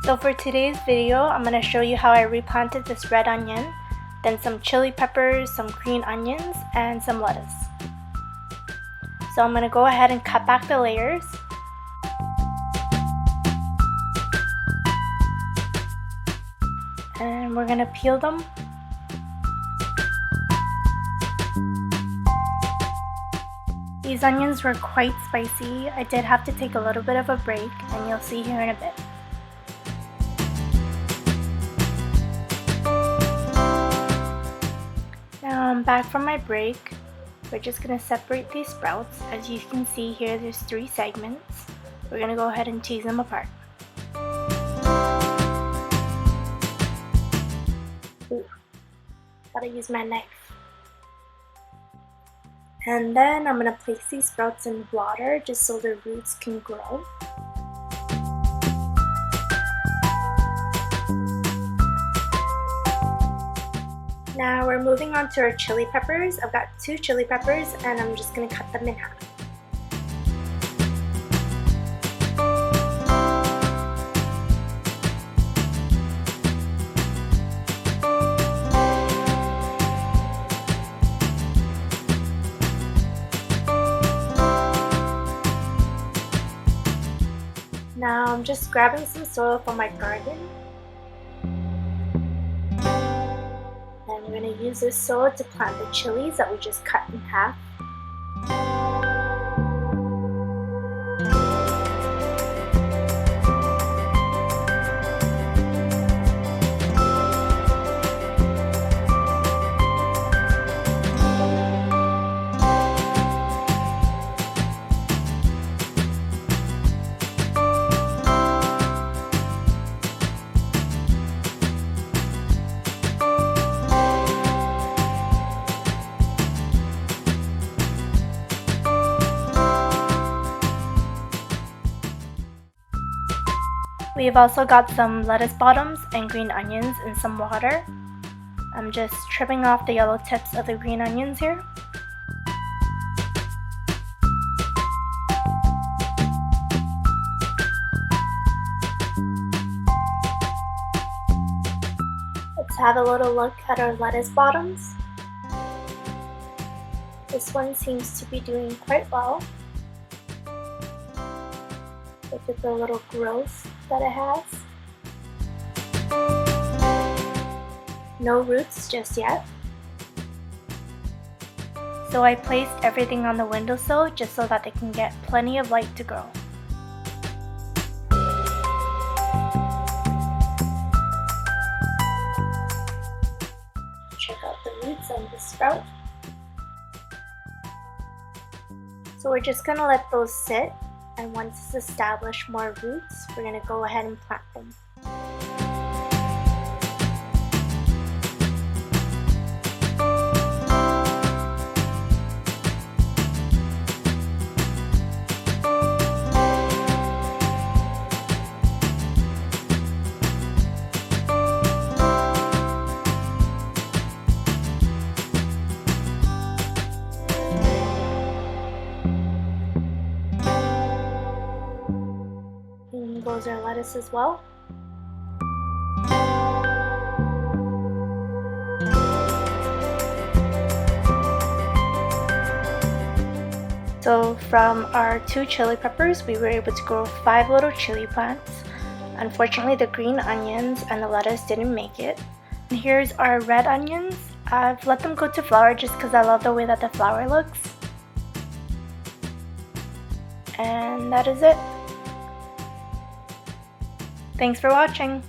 So for today's video, I'm going to show you how I replanted this red onion, then some chili peppers, some green onions, and some lettuce. So I'm going to go ahead and cut back the layers. And we're going to peel them. These onions were quite spicy. I did have to take a little bit of a break, and you'll see here in a bit. Now I'm back from my break. We're just going to separate these sprouts. As you can see here, there's 3 segments. We're going to go ahead and tease them apart. Ooh, gotta use my knife. And then I'm going to place these sprouts in water just so the roots can grow. Now we're moving on to our chili peppers. I've got 2 chili peppers and I'm just going to cut them in half. Now I'm just grabbing some soil from my garden. And I'm going to use this soil to plant the chilies that we just cut in half. We've also got some lettuce bottoms and green onions in some water. I'm just trimming off the yellow tips of the green onions here. Let's have a little look at our lettuce bottoms. This one seems to be doing quite well. Look at the little growth that it has. No roots just yet. So I placed everything on the windowsill just so that they can get plenty of light to grow. Check out the roots on the sprout. So we're just gonna let those sit. And once it's established more roots, we're going to go ahead and plant them. Goes our lettuce as well. So from our 2 chili peppers, we were able to grow 5 little chili plants. Unfortunately, the green onions and the lettuce didn't make it. And here's our red onions. I've let them go to flower just because I love the way that the flower looks. And that is it. Thanks for watching!